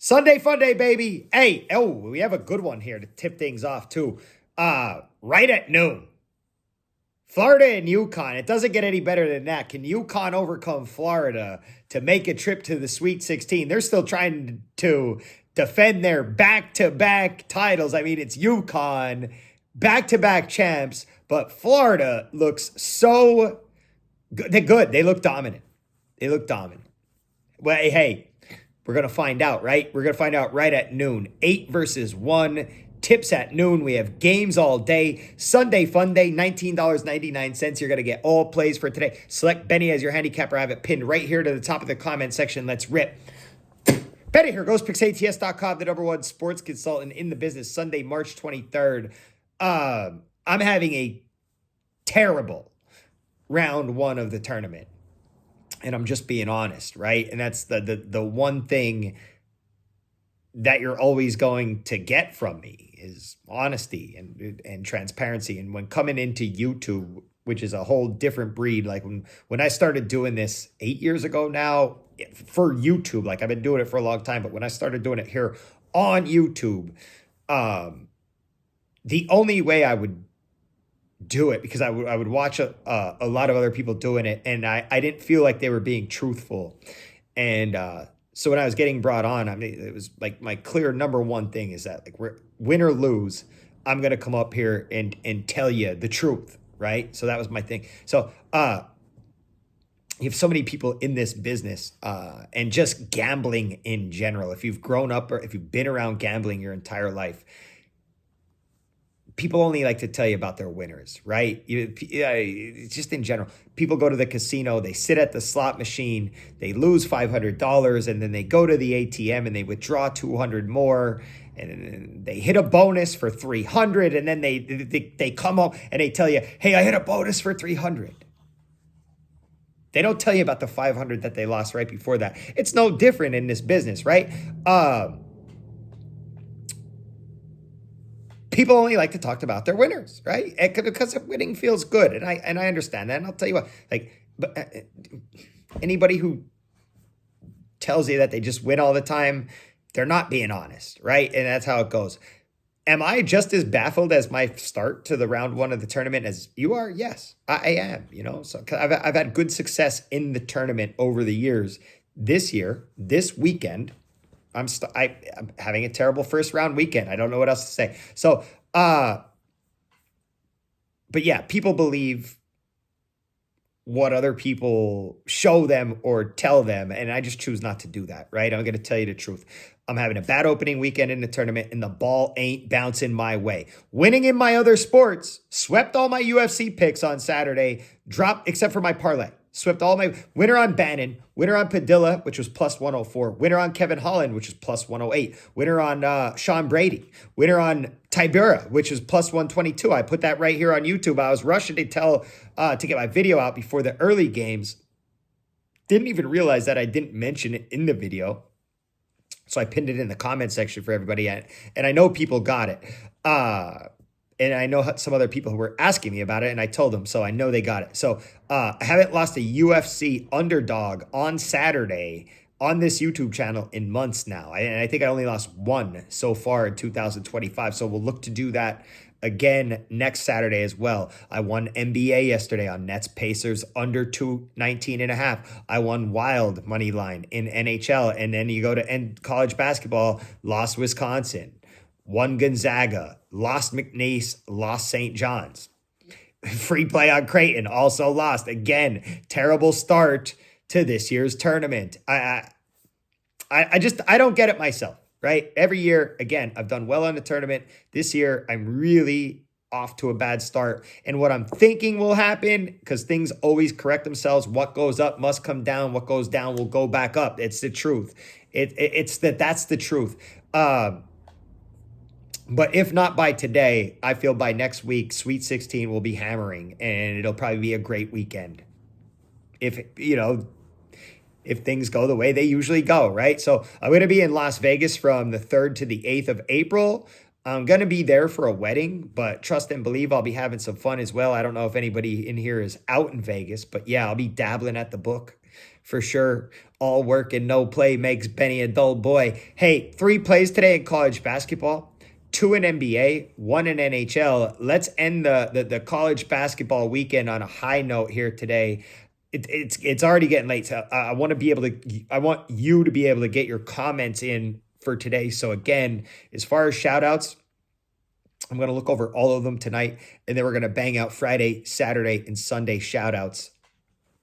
Sunday fun day, baby. Hey, we have a good one here to tip things off too. Right at noon. Florida and UConn. It doesn't get any better than that. Can UConn overcome Florida to make a trip to the Sweet 16? They're still trying to defend their back-to-back titles. I mean, it's UConn, back-to-back champs, but Florida looks so good. They're good. They look dominant. Well, hey, we're going to find out, right? We're going to find out right at noon. 8 versus 1. Tips at noon. We have games all day. Sunday fun day, $19.99. You're going to get all plays for today. Select Benny as your handicapper. I have it pinned right here to the top of the comment section. Let's rip. Benny here goes PicksATS.com, the #1 sports consultant in the business. Sunday, March 23rd. I'm having a terrible round one of the tournament. And I'm just being honest, right? And that's the one thing that you're always going to get from me is honesty and transparency. And when coming into YouTube, which is a whole different breed, like when I started doing this 8 years ago now for YouTube, like I've been doing it for a long time, but when I started doing it here on YouTube, the only way I would do it, because I would watch a lot of other people doing it, and I didn't feel like they were being truthful. And so when I was getting brought on, I mean, it was like my clear number one thing is that, like, win or lose, I'm going to come up here and tell you the truth, right? So that was my thing. So you have so many people in this business and just gambling in general. If you've grown up or if you've been around gambling your entire life, people only like to tell you about their winners, right? Just in general. People go to the casino, they sit at the slot machine, they lose $500, and then they go to the ATM and they withdraw $200 more, and they hit a bonus for $300, and then they come home and they tell you, hey, I hit a bonus for $300. They don't tell you about the $500 that they lost right before that. It's no different in this business, right? People only like to talk about their winners, right? Because winning feels good, and I understand that. And I'll tell you what, but anybody who tells you that they just win all the time, they're not being honest, right? And that's how it goes. Am I just as baffled as my start to the round one of the tournament as you are? Yes, I am. So I've had good success in the tournament over the years. This year, this weekend, I'm having a terrible first round weekend. I don't know what else to say. So, but yeah, people believe what other people show them or tell them, and I just choose not to do that, right? I'm going to tell you the truth. I'm having a bad opening weekend in the tournament, and the ball ain't bouncing my way. Winning in my other sports, swept all my UFC picks on Saturday, dropped except for my parlay. Swept all my winner on Bannon, winner on Padilla, which was plus 104, winner on Kevin Holland, which is plus 108, winner on Sean Brady, winner on Tibera, which is plus 122. I put that right here on YouTube. I was rushing to get my video out before the early games. Didn't even realize that I didn't mention it in the video. So I pinned it in the comment section for everybody. And I know people got it. And I know some other people who were asking me about it, and I told them, so I know they got it. So I haven't lost a UFC underdog on Saturday on this YouTube channel in months now. And I think I only lost one so far in 2025. So we'll look to do that again next Saturday as well. I won NBA yesterday on Nets Pacers under 219.5. I won wild money line in NHL. And then you go to college basketball, lost Wisconsin. Won Gonzaga, lost McNeese, lost St. John's. Free play on Creighton, also lost. Again, terrible start to this year's tournament. I don't get it myself, right? Every year, again, I've done well on the tournament. This year, I'm really off to a bad start. And what I'm thinking will happen, because things always correct themselves, what goes up must come down. What goes down will go back up. It's the truth. That's the truth. But if not by today, I feel by next week, Sweet 16 will be hammering, and it'll probably be a great weekend. If things go the way they usually go, right? So I'm going to be in Las Vegas from the 3rd to the 8th of April. I'm going to be there for a wedding, but trust and believe I'll be having some fun as well. I don't know if anybody in here is out in Vegas, but yeah, I'll be dabbling at the book for sure. All work and no play makes Benny a dull boy. Hey, 3 plays today in college basketball, 2 in NBA, 1 in NHL. Let's end the college basketball weekend on a high note here today. It's already getting late, so I want you to be able to get your comments in for today. So again, as far as shout outs, I'm going to look over all of them tonight, and then we're going to bang out Friday, Saturday, and Sunday shout outs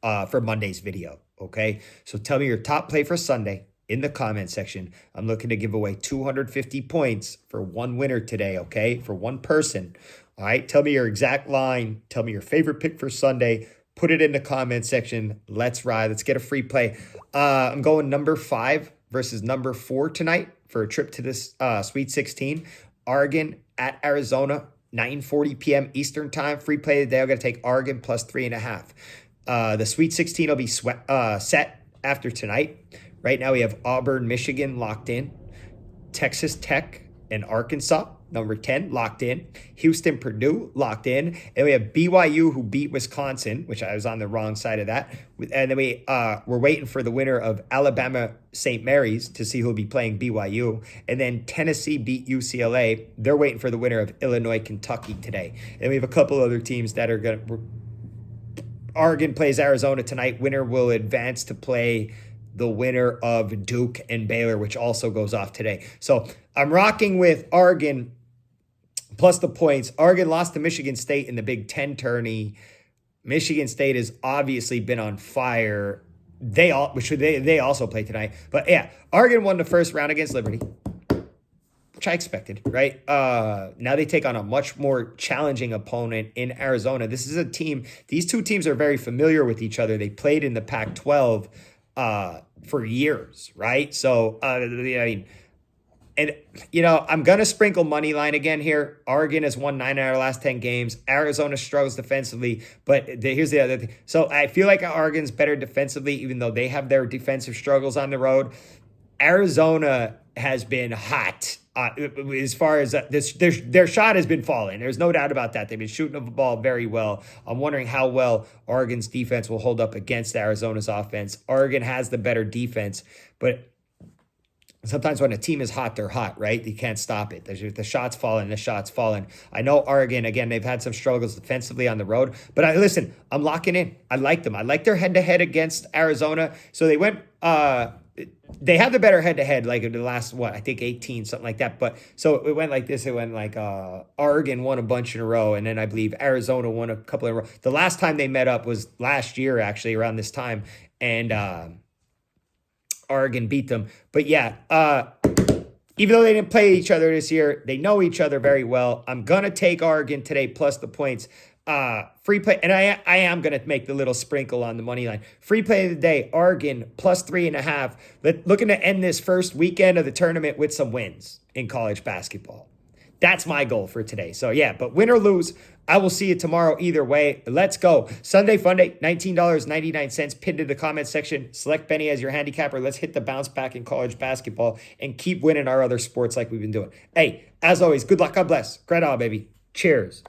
for Monday's video. Okay, so tell me your top play for Sunday in the comment section. I'm looking to give away 250 points for one winner today, okay, for one person. All right, tell me your exact line. Tell me your favorite pick for Sunday. Put it in the comment section. Let's ride. Let's get a free play. I'm going number 5 versus number 4 tonight for a trip to this Sweet 16. Oregon at Arizona, 9:40 p.m. Eastern time. Free play today. I'm going to take Oregon plus 3.5. The Sweet 16 will be set after tonight. Right now we have Auburn, Michigan locked in. Texas Tech and Arkansas, number 10, locked in. Houston, Purdue, locked in. And we have BYU, who beat Wisconsin, which I was on the wrong side of that. And then we're waiting for the winner of Alabama, St. Mary's to see who'll be playing BYU. And then Tennessee beat UCLA. They're waiting for the winner of Illinois, Kentucky today. And we have a couple other teams that are going to... Oregon plays Arizona tonight. Winner will advance to play the winner of Duke and Baylor, which also goes off today. So I'm rocking with Oregon plus the points. Oregon lost to Michigan State in the Big Ten tourney. Michigan State has obviously been on fire. They also play tonight. But yeah, Oregon won the first round against Liberty, which I expected, right? Now they take on a much more challenging opponent in Arizona. This is a team, these two teams are very familiar with each other. They played in the Pac-12 for years, right? So, I mean, and, I'm going to sprinkle money line again here. Oregon has won 9 out of the last 10 games. Arizona struggles defensively, but here's the other thing. So I feel like Oregon's better defensively, even though they have their defensive struggles on the road. Arizona has been hot as far as their shot has been falling. There's no doubt about that. They've been shooting the ball very well. I'm wondering how well Oregon's defense will hold up against Arizona's offense. Oregon has the better defense, but sometimes when a team is hot, they're hot, right? You can't stop it. The shot's falling. I know Oregon, again, they've had some struggles defensively on the road, but listen, I'm locking in. I like them. I like their head-to-head against Arizona. So they went... they have the better head-to-head, like in the last, 18, something like that. But so it went like this. It went like Oregon won a bunch in a row, and then I believe Arizona won a couple in a row. The last time they met up was last year, actually, around this time, and Oregon beat them. But yeah, even though they didn't play each other this year, they know each other very well. I'm going to take Oregon today plus the points. Free play, and I am going to make the little sprinkle on the money line. Free play of the day, Oregon plus 3.5. Looking to end this first weekend of the tournament with some wins in college basketball. That's my goal for today. So yeah, but win or lose, I will see you tomorrow either way. Let's go. Sunday FUNDAY, $19.99 pinned in the comment section. Select Benny as your handicapper. Let's hit the bounce back in college basketball and keep winning our other sports like we've been doing. Hey, as always, good luck. God bless. Great on, baby. Cheers.